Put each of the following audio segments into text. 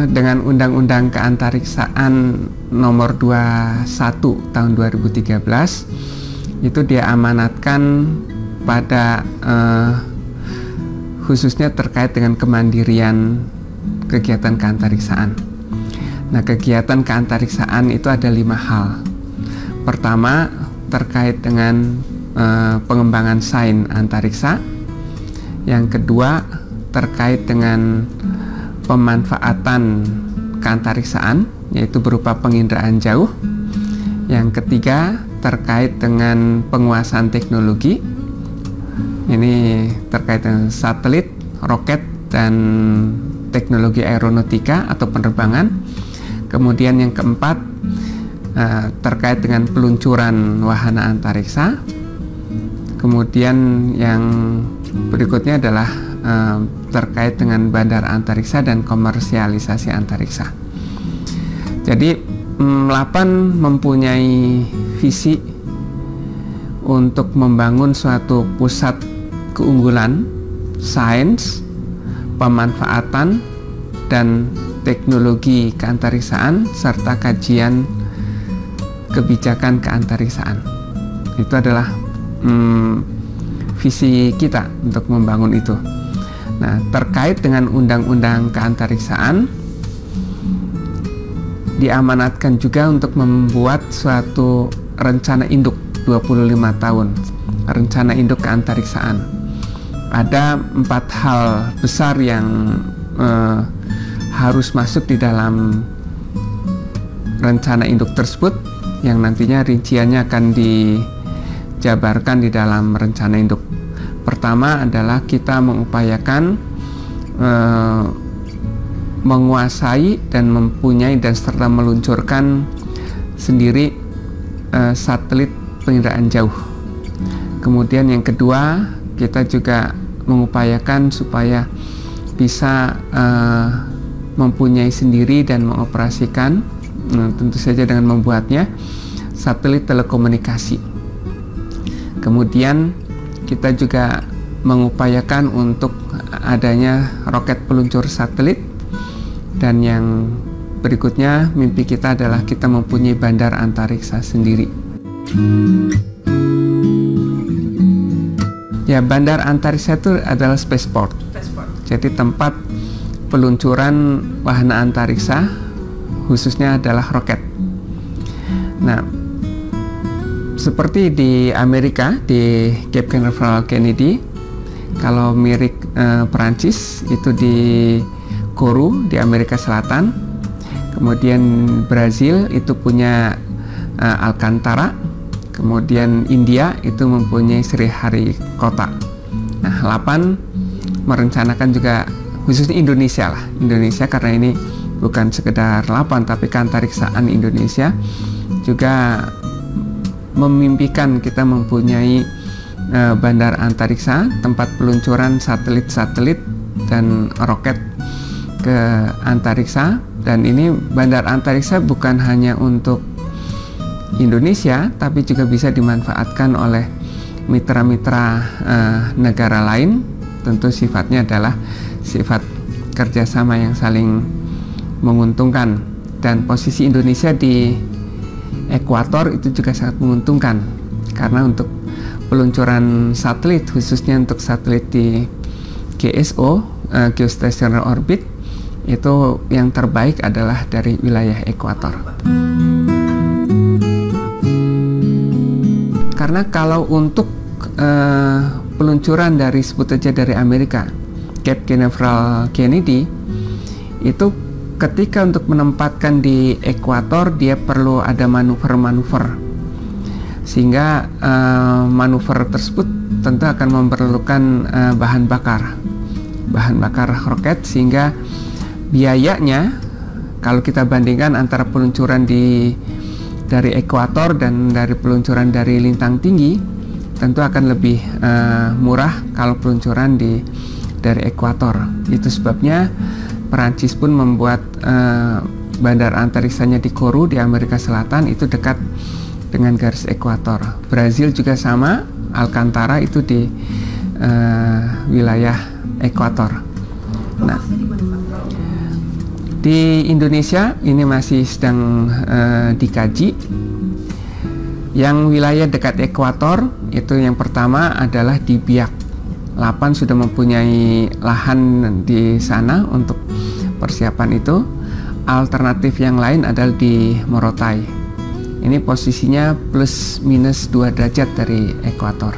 dengan Undang-Undang Keantariksaan nomor 21 tahun 2013 itu dia amanatkan pada khususnya terkait dengan kemandirian kegiatan keantariksaan. Nah, kegiatan keantariksaan itu ada 5 hal. Pertama, terkait dengan pengembangan sains antariksa. Yang kedua, terkait dengan pemanfaatan keantariksaan, yaitu berupa penginderaan jauh. Yang ketiga, terkait dengan penguasaan teknologi. Ini terkait dengan satelit, roket, dan teknologi aeronautika atau penerbangan. Kemudian yang keempat, terkait dengan peluncuran wahana antariksa. Kemudian yang berikutnya adalah terkait dengan bandar antariksa dan komersialisasi antariksa. Jadi LAPAN mempunyai visi untuk membangun suatu pusat keunggulan sains, pemanfaatan, dan teknologi keantariksaan serta kajian kebijakan keantariksaan. Itu adalah visi kita untuk membangun itu. Nah, terkait dengan Undang-Undang Keantariksaan, diamanatkan juga untuk membuat suatu rencana induk 25 tahun, rencana induk keantariksaan. Ada 4 hal besar yang harus masuk di dalam rencana induk tersebut, yang nantinya rinciannya akan dijabarkan di dalam rencana induk. Pertama adalah kita mengupayakan menguasai dan mempunyai dan serta meluncurkan sendiri satelit penginderaan jauh. Kemudian yang kedua, kita juga mengupayakan supaya bisa mempunyai sendiri dan mengoperasikan, tentu saja dengan membuatnya, satelit telekomunikasi. Kemudian kita juga mengupayakan untuk adanya roket peluncur satelit, dan yang berikutnya mimpi kita adalah kita mempunyai bandar antariksa sendiri. Ya, bandar antariksa itu adalah spaceport. Jadi tempat peluncuran wahana antariksa, khususnya adalah roket. Nah, seperti di Amerika, di Cape Canaveral Kennedy, kalau mirip Perancis itu di Kourou di Amerika Selatan. Kemudian Brazil itu punya Alcantara. Kemudian India itu mempunyai Sriharikota. Nah, LAPAN merencanakan juga, khususnya Indonesia lah, Indonesia, karena ini bukan sekedar LAPAN tapi keantariksaan Indonesia juga memimpikan kita mempunyai bandar antariksa, tempat peluncuran satelit-satelit dan roket ke antariksa. Dan ini bandar antariksa bukan hanya untuk Indonesia, tapi juga bisa dimanfaatkan oleh mitra-mitra negara lain. Tentu sifatnya adalah sifat kerjasama yang saling menguntungkan. Dan posisi Indonesia di ekuator itu juga sangat menguntungkan, karena untuk peluncuran satelit, khususnya untuk satelit di GSO, Geostationary Orbit, itu yang terbaik adalah dari wilayah ekuator. Karena kalau untuk peluncuran dari, sebut saja dari Amerika, Cape Canaveral Kennedy, itu ketika untuk menempatkan di ekuator dia perlu ada manuver-manuver, sehingga manuver tersebut tentu akan memerlukan bahan bakar roket, sehingga biayanya kalau kita bandingkan antara peluncuran dari ekuator dan dari peluncuran dari lintang tinggi, tentu akan lebih murah kalau peluncuran dari ekuator. Itu sebabnya Perancis pun membuat bandar antariksanya di Kourou di Amerika Selatan, itu dekat dengan garis ekuator. Brazil juga sama, Alcantara itu di wilayah ekuator. Nah, Di Indonesia ini masih sedang dikaji. Yang wilayah dekat ekuator itu yang pertama adalah di Biak. Lapan sudah mempunyai lahan di sana untuk persiapan itu. Alternatif yang lain adalah di Morotai. Ini posisinya plus minus 2 derajat dari ekuator.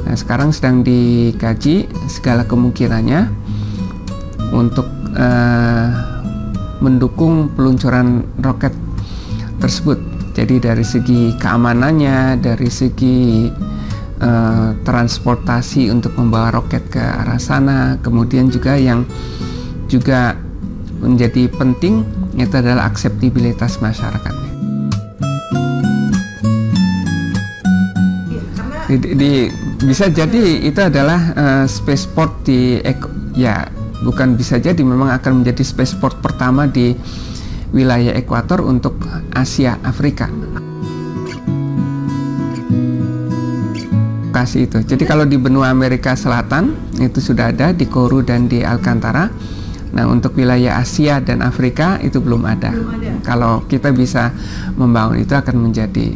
Nah, sekarang sedang dikaji segala kemungkinannya untuk mendukung peluncuran roket tersebut. Jadi dari segi keamanannya, dari segi transportasi untuk membawa roket ke arah sana, kemudian juga yang juga menjadi penting itu adalah akseptabilitas masyarakatnya. Bisa jadi itu adalah spaceport bukan bisa jadi, memang akan menjadi spaceport pertama di wilayah ekuator untuk Asia Afrika. Lokasi itu. Jadi kalau di benua Amerika Selatan itu sudah ada di Kourou dan di Alcantara. Nah, untuk wilayah Asia dan Afrika itu belum ada. Kalau kita bisa membangun itu akan menjadi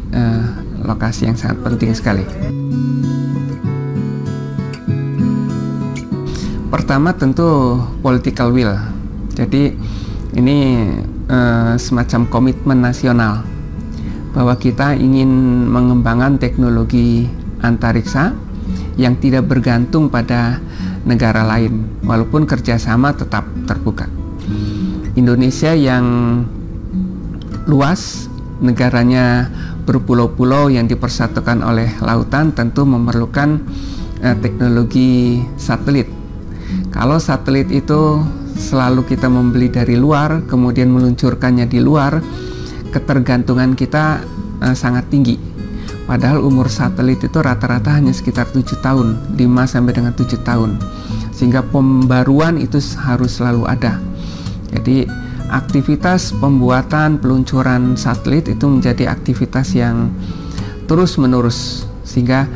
lokasi yang sangat penting sekali. Pertama tentu political will. Jadi ini semacam komitmen nasional bahwa kita ingin mengembangkan teknologi antariksa yang tidak bergantung pada negara lain, walaupun kerjasama tetap terbuka. Indonesia yang luas, negaranya berpulau-pulau yang dipersatukan oleh lautan, tentu memerlukan teknologi satelit. Kalau satelit itu selalu kita membeli dari luar, kemudian meluncurkannya di luar, ketergantungan kita sangat tinggi. Padahal umur satelit itu rata-rata hanya sekitar 7 tahun, 5 sampai dengan 7 tahun. Sehingga pembaruan itu harus selalu ada. Jadi aktivitas pembuatan peluncuran satelit itu menjadi aktivitas yang terus-menerus. Sehingga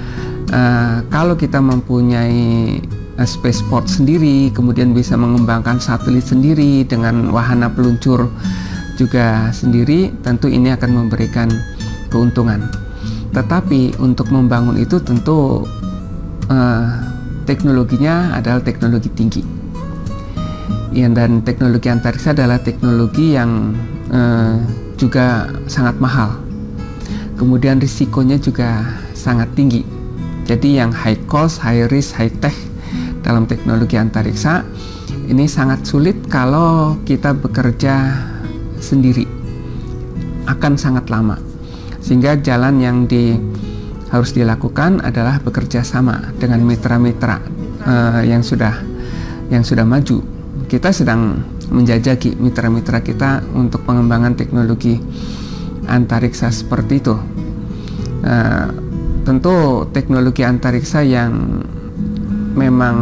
kalau kita mempunyai spaceport sendiri, kemudian bisa mengembangkan satelit sendiri dengan wahana peluncur juga sendiri, tentu ini akan memberikan keuntungan. Tetapi untuk membangun itu tentu teknologinya adalah teknologi tinggi. Dan teknologi antariksa adalah teknologi yang juga sangat mahal. Kemudian risikonya juga sangat tinggi. Jadi yang high cost, high risk, high tech dalam teknologi antariksa ini sangat sulit kalau kita bekerja sendiri. Akan sangat lama. Sehingga jalan yang harus dilakukan adalah bekerja sama dengan mitra-mitra yang sudah maju. Kita sedang menjajaki mitra-mitra kita untuk pengembangan teknologi antariksa seperti itu. Tentu teknologi antariksa yang memang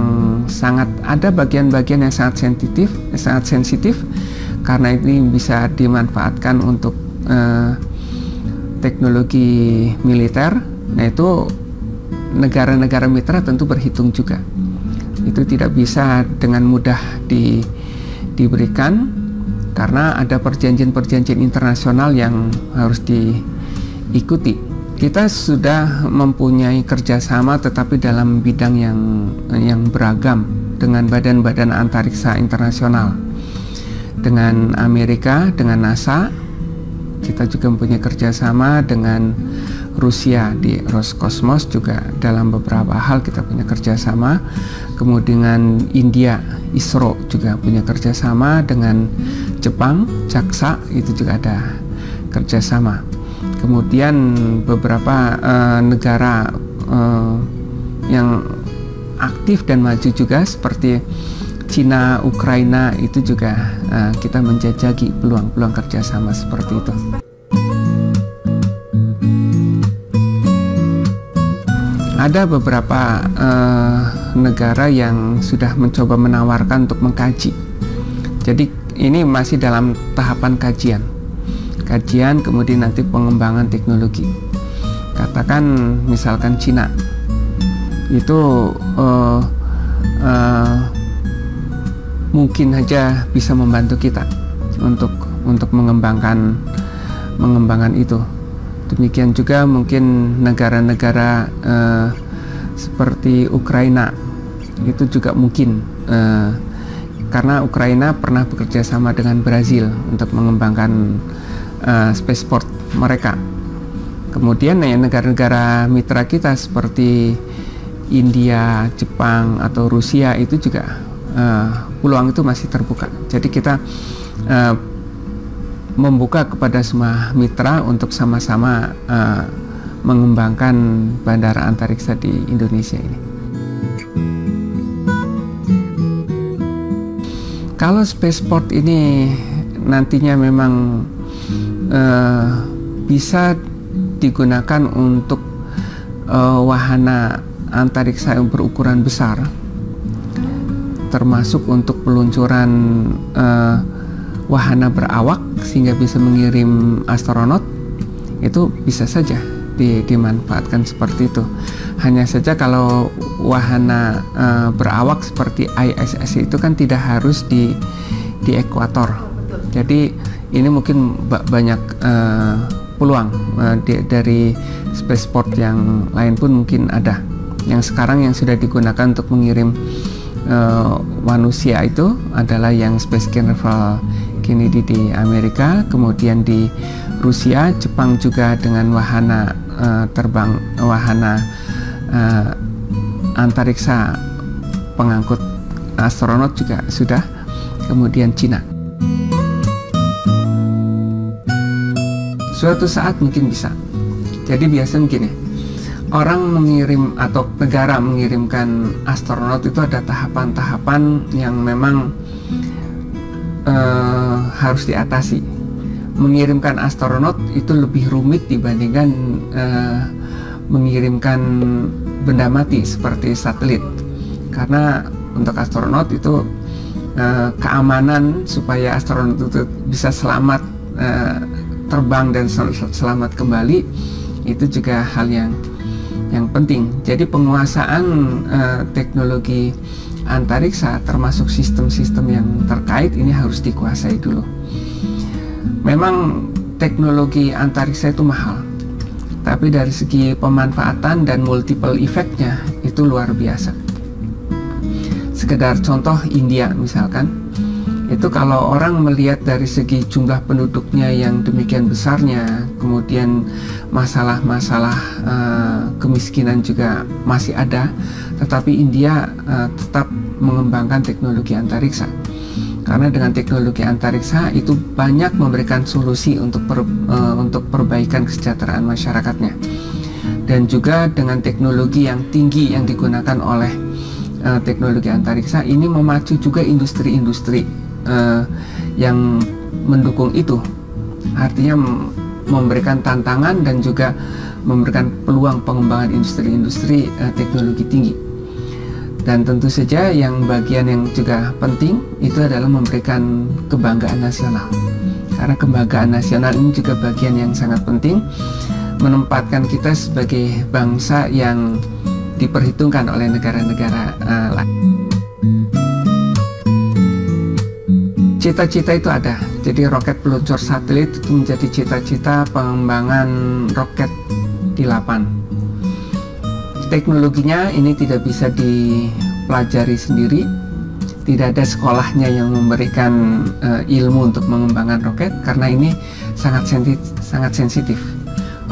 sangat ada bagian-bagian yang sangat sensitif karena ini bisa dimanfaatkan untuk teknologi militer. Nah, itu negara-negara mitra tentu berhitung juga. Itu tidak bisa dengan mudah diberikan karena ada perjanjian-perjanjian internasional yang harus diikuti. Kita sudah mempunyai kerjasama tetapi dalam bidang yang beragam dengan badan-badan antariksa internasional, dengan Amerika, dengan NASA. Kita juga mempunyai kerjasama dengan Rusia di Roskosmos, juga dalam beberapa hal kita punya kerjasama. Kemudian India, ISRO juga punya kerjasama, dengan Jepang, JAXA itu juga ada kerjasama. Kemudian beberapa negara yang aktif dan maju juga seperti Cina, Ukraina itu juga kita menjajaki peluang-peluang kerjasama seperti itu. Ada beberapa negara yang sudah mencoba menawarkan untuk mengkaji. Jadi ini masih dalam tahapan kajian, kemudian nanti pengembangan teknologi. Katakan misalkan Cina itu mungkin saja bisa membantu kita untuk mengembangkan itu. Demikian juga mungkin negara-negara seperti Ukraina itu juga mungkin, karena Ukraina pernah bekerja sama dengan Brazil untuk mengembangkan spaceport mereka. Kemudian ya negara-negara mitra kita seperti India, Jepang atau Rusia itu juga peluang itu masih terbuka. Jadi kita membuka kepada semua mitra untuk sama-sama mengembangkan bandara antariksa di Indonesia ini. Kalau spaceport ini nantinya memang bisa digunakan untuk wahana antariksa yang berukuran besar, termasuk untuk peluncuran wahana berawak sehingga bisa mengirim astronot, itu bisa saja dimanfaatkan seperti itu. Hanya saja kalau wahana berawak seperti ISS itu kan tidak harus di ekuator. Jadi ini mungkin banyak peluang dari spaceport yang lain pun mungkin ada. Yang sekarang yang sudah digunakan untuk mengirim manusia itu adalah yang Space Canaveral Kennedy di Amerika, kemudian di Rusia, Jepang juga dengan wahana terbang, wahana antariksa pengangkut astronot juga sudah, kemudian Cina. Suatu saat mungkin bisa. Jadi biasanya begini, orang mengirim atau negara mengirimkan astronot itu ada tahapan-tahapan yang memang harus diatasi. Mengirimkan astronot itu lebih rumit dibandingkan mengirimkan benda mati seperti satelit, karena untuk astronot itu keamanan supaya astronot itu bisa selamat terbang dan selamat kembali itu juga hal yang penting. Jadi penguasaan teknologi antariksa termasuk sistem-sistem yang terkait ini harus dikuasai dulu. Memang teknologi antariksa itu mahal, tapi dari segi pemanfaatan dan multiple effect-nya itu luar biasa. Sekedar contoh India misalkan, itu kalau orang melihat dari segi jumlah penduduknya yang demikian besarnya, kemudian masalah-masalah kemiskinan juga masih ada, tetapi India tetap mengembangkan teknologi antariksa. Karena dengan teknologi antariksa itu banyak memberikan solusi untuk perbaikan kesejahteraan masyarakatnya. Dan juga dengan teknologi yang tinggi yang digunakan oleh teknologi antariksa ini memacu juga industri-industri yang mendukung itu. Artinya memberikan tantangan dan juga memberikan peluang pengembangan industri-industri teknologi tinggi. Dan tentu saja yang bagian yang juga penting itu adalah memberikan kebanggaan nasional. Karena kebanggaan nasional ini juga bagian yang sangat penting, menempatkan kita sebagai bangsa yang diperhitungkan oleh negara-negara lain. Cita-cita itu ada. Jadi roket peluncur satelit itu menjadi cita-cita pengembangan roket di 8. Teknologinya ini tidak bisa dipelajari sendiri, tidak ada sekolahnya yang memberikan ilmu untuk mengembangkan roket, karena ini sangat sensitif.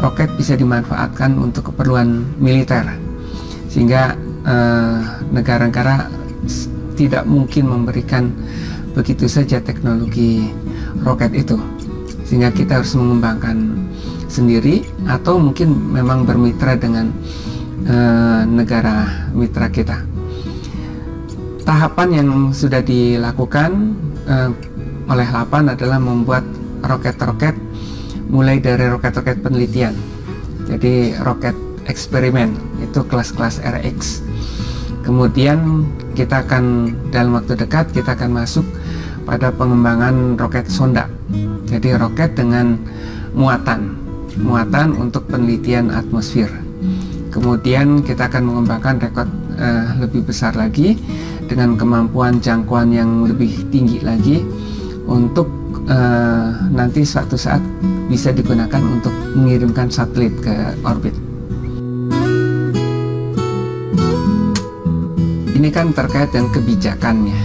Roket bisa dimanfaatkan untuk keperluan militer, sehingga negara-negara tidak mungkin memberikan begitu saja teknologi roket itu, sehingga kita harus mengembangkan sendiri atau mungkin memang bermitra dengan negara mitra kita. Tahapan yang sudah dilakukan oleh LAPAN adalah membuat roket-roket mulai dari roket-roket penelitian, jadi roket eksperimen itu kelas-kelas RX. Kemudian kita akan dalam waktu dekat kita akan masuk pada pengembangan roket sonda, jadi roket dengan muatan untuk penelitian atmosfer. Kemudian kita akan mengembangkan roket lebih besar lagi dengan kemampuan jangkauan yang lebih tinggi lagi untuk nanti suatu saat bisa digunakan untuk mengirimkan satelit ke orbit. Ini kan terkait dengan kebijakannya.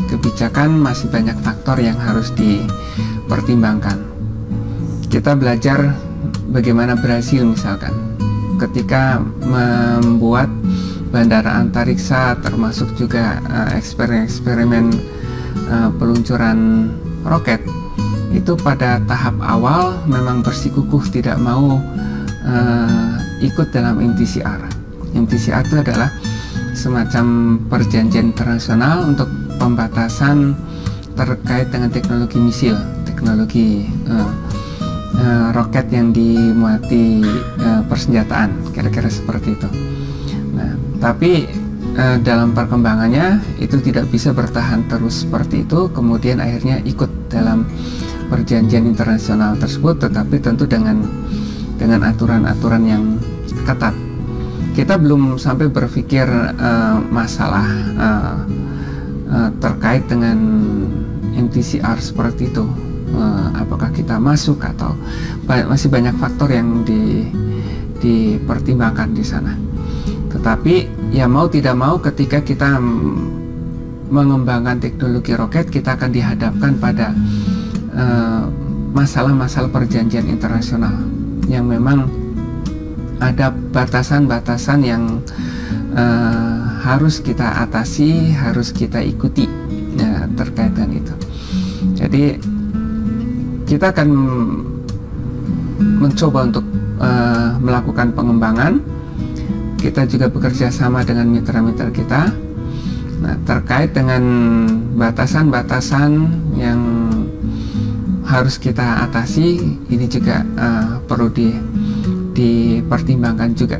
Kebijakan masih banyak faktor yang harus dipertimbangkan. Kita belajar bagaimana Brasil misalkan, ketika membuat bandara antariksa, termasuk juga eksperimen peluncuran roket, itu pada tahap awal memang bersikukuh tidak mau ikut dalam MTCR. MTCR itu adalah semacam perjanjian internasional untuk pembatasan terkait dengan teknologi misil, teknologi roket yang dimuati persenjataan, kira-kira seperti itu. Nah, tapi dalam perkembangannya itu tidak bisa bertahan terus seperti itu, kemudian akhirnya ikut dalam perjanjian internasional tersebut, tetapi tentu dengan aturan-aturan yang ketat. Kita belum sampai berpikir masalah terkait dengan MTCR seperti itu, apakah kita masuk atau masih banyak faktor yang dipertimbangkan di sana. Tetapi ya mau tidak mau, ketika kita mengembangkan teknologi roket, kita akan dihadapkan pada masalah-masalah perjanjian internasional yang memang ada batasan-batasan yang harus kita atasi, harus kita ikuti ya, terkait dengan itu. Jadi kita akan mencoba untuk melakukan pengembangan. Kita juga bekerja sama dengan mitra-mitra kita. Nah, terkait dengan batasan-batasan yang harus kita atasi, ini juga perlu dipertimbangkan juga.